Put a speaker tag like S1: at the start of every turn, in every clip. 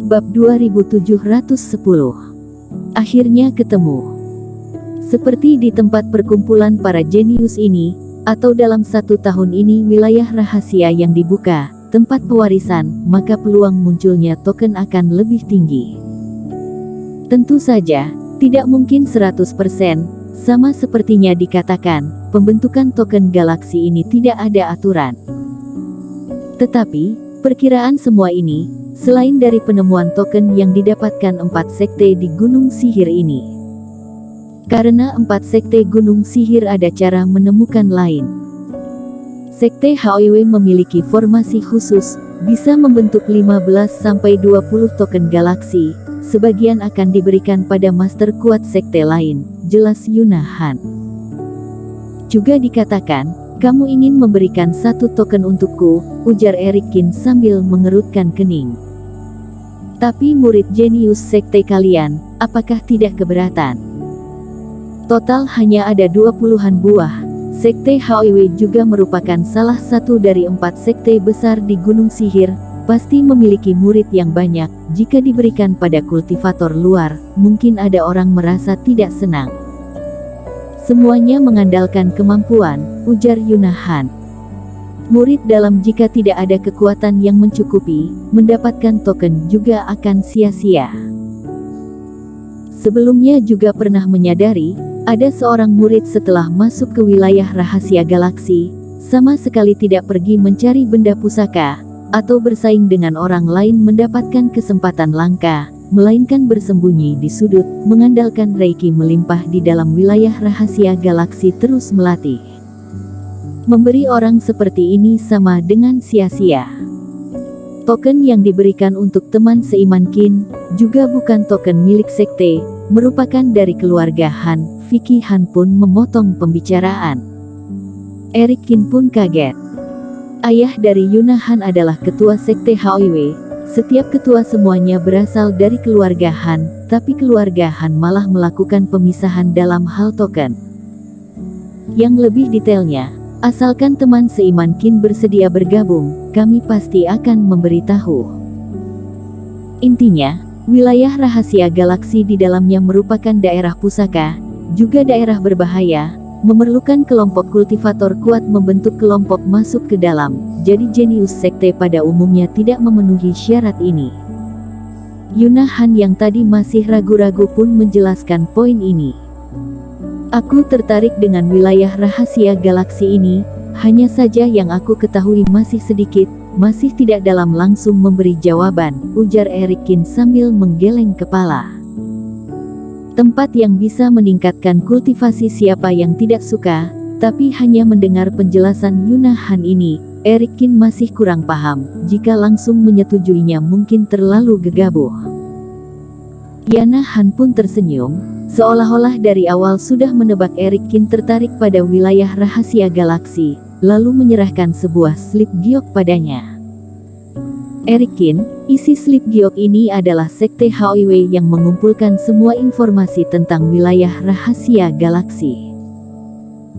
S1: Bab 2710. Akhirnya ketemu. Seperti di tempat perkumpulan para jenius ini, atau dalam 1 tahun ini wilayah rahasia yang dibuka, tempat pewarisan, maka peluang munculnya token akan lebih tinggi. Tentu saja, tidak mungkin 100%, sama sepertinya dikatakan, pembentukan token galaksi ini tidak ada aturan. Tetapi, perkiraan semua ini, selain dari penemuan token yang didapatkan 4 sekte di Gunung Sihir ini. Karena 4 sekte Gunung Sihir ada cara menemukan lain. Sekte HOW memiliki formasi khusus, bisa membentuk 15-20 token galaksi, sebagian akan diberikan pada master kuat sekte lain, jelas Yuna Han. Juga dikatakan, kamu ingin memberikan 1 token untukku, ujar Eric Kin sambil mengerutkan kening. Tapi murid jenius sekte kalian, apakah tidak keberatan? Total hanya ada 20-an buah. Sekte HOW juga merupakan salah satu dari 4 sekte besar di Gunung Sihir, pasti memiliki murid yang banyak. Jika diberikan pada kultivator luar, mungkin ada orang merasa tidak senang. Semuanya mengandalkan kemampuan, ujar Yuna Han. Murid dalam jika tidak ada kekuatan yang mencukupi, mendapatkan token juga akan sia-sia. Sebelumnya juga pernah menyadari, ada seorang murid setelah masuk ke wilayah rahasia galaksi, sama sekali tidak pergi mencari benda pusaka, atau bersaing dengan orang lain mendapatkan kesempatan langka, melainkan bersembunyi di sudut, mengandalkan reiki melimpah di dalam wilayah rahasia galaksi terus melatih. Memberi orang seperti ini sama dengan sia-sia. Token yang diberikan untuk teman seiman Kin, juga bukan token milik sekte, merupakan dari keluarga Han. Vicky Han pun memotong pembicaraan. Eric Kin pun kaget. Ayah dari Yuna Han adalah ketua sekte HOW. Setiap ketua semuanya berasal dari keluarga Han, tapi keluarga Han malah melakukan pemisahan dalam hal token. Yang lebih detailnya, asalkan teman seiman Kin bersedia bergabung, kami pasti akan memberitahu. Intinya, wilayah rahasia galaksi di dalamnya merupakan daerah pusaka, juga daerah berbahaya, memerlukan kelompok kultivator kuat membentuk kelompok masuk ke dalam, jadi jenius sekte pada umumnya tidak memenuhi syarat ini. Yuna Han yang tadi masih ragu-ragu pun menjelaskan poin ini. Aku tertarik dengan wilayah rahasia galaksi ini, hanya saja yang aku ketahui masih sedikit, masih tidak dalam langsung memberi jawaban, ujar Eric Kin sambil menggeleng kepala. Tempat yang bisa meningkatkan kultivasi siapa yang tidak suka, tapi hanya mendengar penjelasan Yuna Han ini, Eric Kin masih kurang paham, jika langsung menyetujuinya mungkin terlalu gegabah. Yana Han pun tersenyum, seolah-olah dari awal sudah menebak Eric Kin tertarik pada wilayah rahasia galaksi, lalu menyerahkan sebuah slip giok padanya. Eric Kin, isi slip giok ini adalah sekte HOW yang mengumpulkan semua informasi tentang wilayah rahasia galaksi.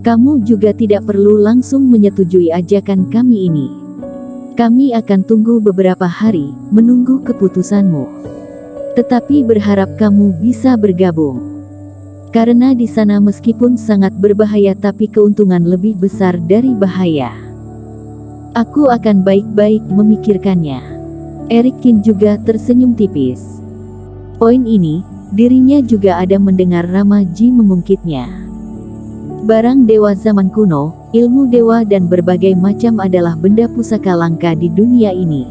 S1: Kamu juga tidak perlu langsung menyetujui ajakan kami ini. Kami akan tunggu beberapa hari, menunggu keputusanmu. Tetapi berharap kamu bisa bergabung. Karena di sana meskipun sangat berbahaya tapi keuntungan lebih besar dari bahaya. Aku akan baik-baik memikirkannya. Eric Kin juga tersenyum tipis. Poin ini, dirinya juga ada mendengar Rama Ji mengungkitnya. Barang dewa zaman kuno, ilmu dewa dan berbagai macam adalah benda pusaka langka di dunia ini.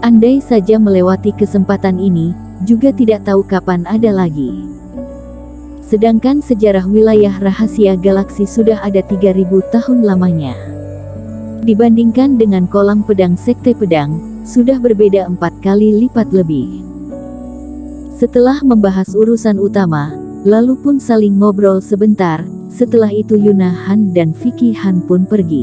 S1: Andai saja melewati kesempatan ini, juga tidak tahu kapan ada lagi. Sedangkan sejarah wilayah rahasia galaksi sudah ada 3000 tahun lamanya. Dibandingkan dengan kolam pedang sekte pedang, sudah berbeda 4 kali lipat lebih. Setelah membahas urusan utama, lalu pun saling ngobrol sebentar, setelah itu Yuna Han dan Vicky Han pun pergi.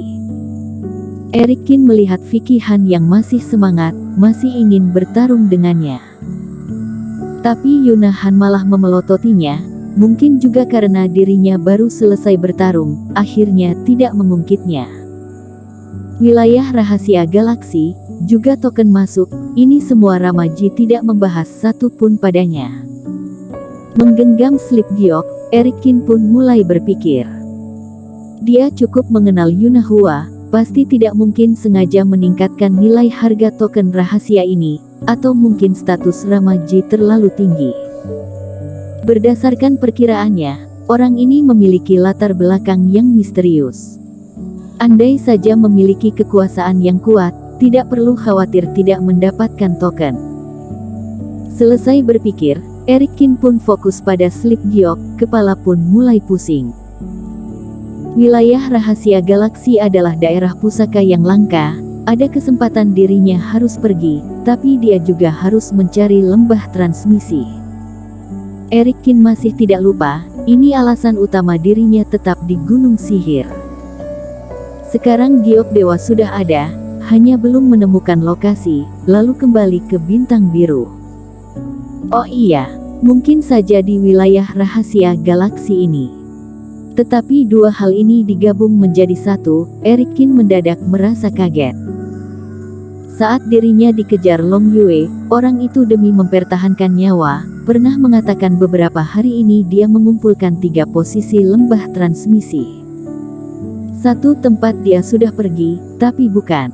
S1: Eric Kin melihat Vicky Han yang masih semangat, masih ingin bertarung dengannya. Tapi Yuna Han malah memelototinya, mungkin juga karena dirinya baru selesai bertarung, akhirnya tidak mengungkitnya. Wilayah rahasia galaksi, juga token masuk, ini semua Ramaji tidak membahas satu pun padanya. Menggenggam slip giok, Eric Kin pun mulai berpikir. Dia cukup mengenal Yuna Hua, pasti tidak mungkin sengaja meningkatkan nilai harga token rahasia ini, atau mungkin status Ramaji terlalu tinggi. Berdasarkan perkiraannya, orang ini memiliki latar belakang yang misterius. Andai saja memiliki kekuasaan yang kuat, tidak perlu khawatir tidak mendapatkan token. Selesai berpikir, Eric Kin pun fokus pada slip giok, kepala pun mulai pusing. Wilayah rahasia galaksi adalah daerah pusaka yang langka, ada kesempatan dirinya harus pergi, tapi dia juga harus mencari lembah transmisi. Eric Kin masih tidak lupa, ini alasan utama dirinya tetap di Gunung Sihir. Sekarang giok dewa sudah ada, hanya belum menemukan lokasi, lalu kembali ke bintang biru. Oh iya, mungkin saja di wilayah rahasia galaksi ini. Tetapi dua hal ini digabung menjadi satu, Eric Kin mendadak merasa kaget. Saat dirinya dikejar Long Yue, orang itu demi mempertahankan nyawa, pernah mengatakan beberapa hari ini dia mengumpulkan 3 posisi lembah transmisi. Satu tempat dia sudah pergi, tapi bukan.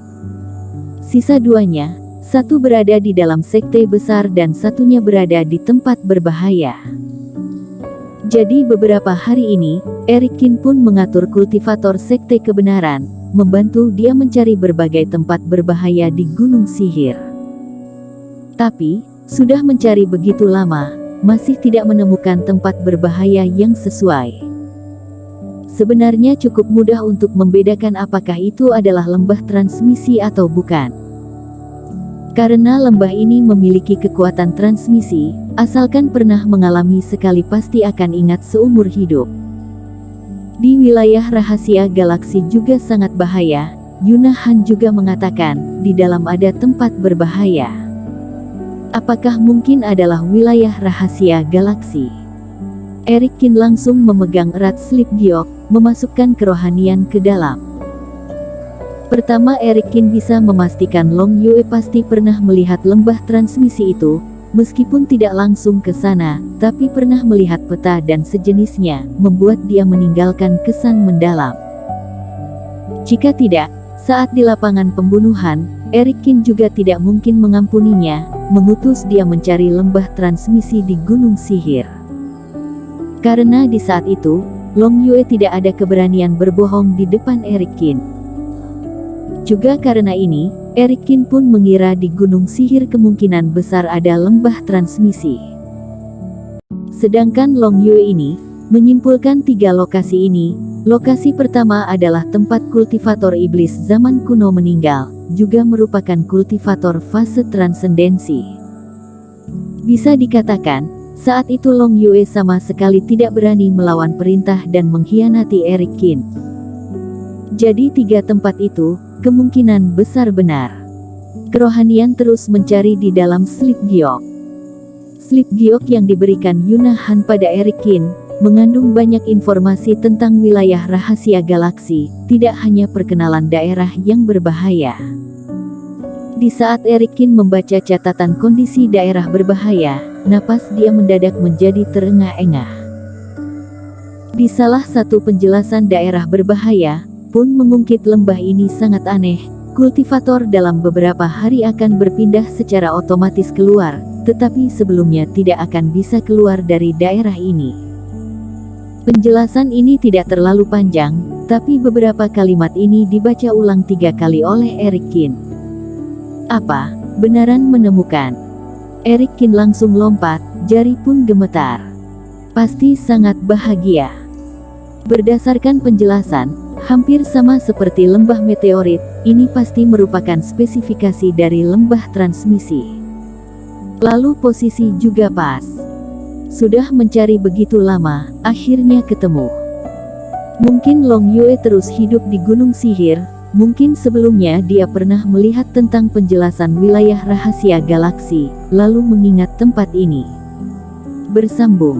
S1: Sisa 2-nya, satu berada di dalam sekte besar dan satunya berada di tempat berbahaya. Jadi beberapa hari ini, Eric Kin pun mengatur kultivator sekte kebenaran, membantu dia mencari berbagai tempat berbahaya di Gunung Sihir. Tapi, sudah mencari begitu lama, masih tidak menemukan tempat berbahaya yang sesuai. Sebenarnya cukup mudah untuk membedakan apakah itu adalah lembah transmisi atau bukan. Karena lembah ini memiliki kekuatan transmisi, asalkan pernah mengalami sekali pasti akan ingat seumur hidup. Di wilayah rahasia galaksi juga sangat bahaya, Yuna Han juga mengatakan, di dalam ada tempat berbahaya. Apakah mungkin adalah wilayah rahasia galaksi? Eric Kin langsung memegang erat slip giok, memasukkan kerohanian ke dalam. Pertama, Eric Kin bisa memastikan Long Yue pasti pernah melihat lembah transmisi itu, meskipun tidak langsung ke sana, tapi pernah melihat peta dan sejenisnya, membuat dia meninggalkan kesan mendalam. Jika tidak, saat di lapangan pembunuhan, Eric Kin juga tidak mungkin mengampuninya, mengutus dia mencari lembah transmisi di Gunung Sihir. Karena di saat itu, Long Yue tidak ada keberanian berbohong di depan Eric Kin. Juga karena ini, Eric Kin pun mengira di Gunung Sihir kemungkinan besar ada lembah transmisi. Sedangkan Long Yue ini, menyimpulkan 3 lokasi ini. Lokasi pertama adalah tempat kultivator iblis zaman kuno meninggal, juga merupakan kultivator fase transendensi. Bisa dikatakan, saat itu Long Yue sama sekali tidak berani melawan perintah dan mengkhianati Eric Kin. Jadi 3 tempat itu, kemungkinan besar benar. Kerohanian terus mencari di dalam slip giok. Slip giok yang diberikan Yuna Han pada Eric Kin, mengandung banyak informasi tentang wilayah rahasia galaksi, tidak hanya perkenalan daerah yang berbahaya. Di saat Eric Kin membaca catatan kondisi daerah berbahaya, napas dia mendadak menjadi terengah-engah. Di salah satu penjelasan daerah berbahaya, pun mengungkit lembah ini sangat aneh, kultivator dalam beberapa hari akan berpindah secara otomatis keluar, tetapi sebelumnya tidak akan bisa keluar dari daerah ini. Penjelasan ini tidak terlalu panjang, tapi beberapa kalimat ini dibaca ulang 3 kali oleh Eric Kin. Apa? Benaran menemukan? Eric Kin langsung lompat, jari pun gemetar. Pasti sangat bahagia. Berdasarkan penjelasan, hampir sama seperti lembah meteorit, ini pasti merupakan spesifikasi dari lembah transmisi. Lalu posisi juga pas. Sudah mencari begitu lama, akhirnya ketemu. Mungkin Long Yue terus hidup di Gunung Sihir, mungkin sebelumnya dia pernah melihat tentang penjelasan wilayah rahasia galaksi, lalu mengingat tempat ini. Bersambung.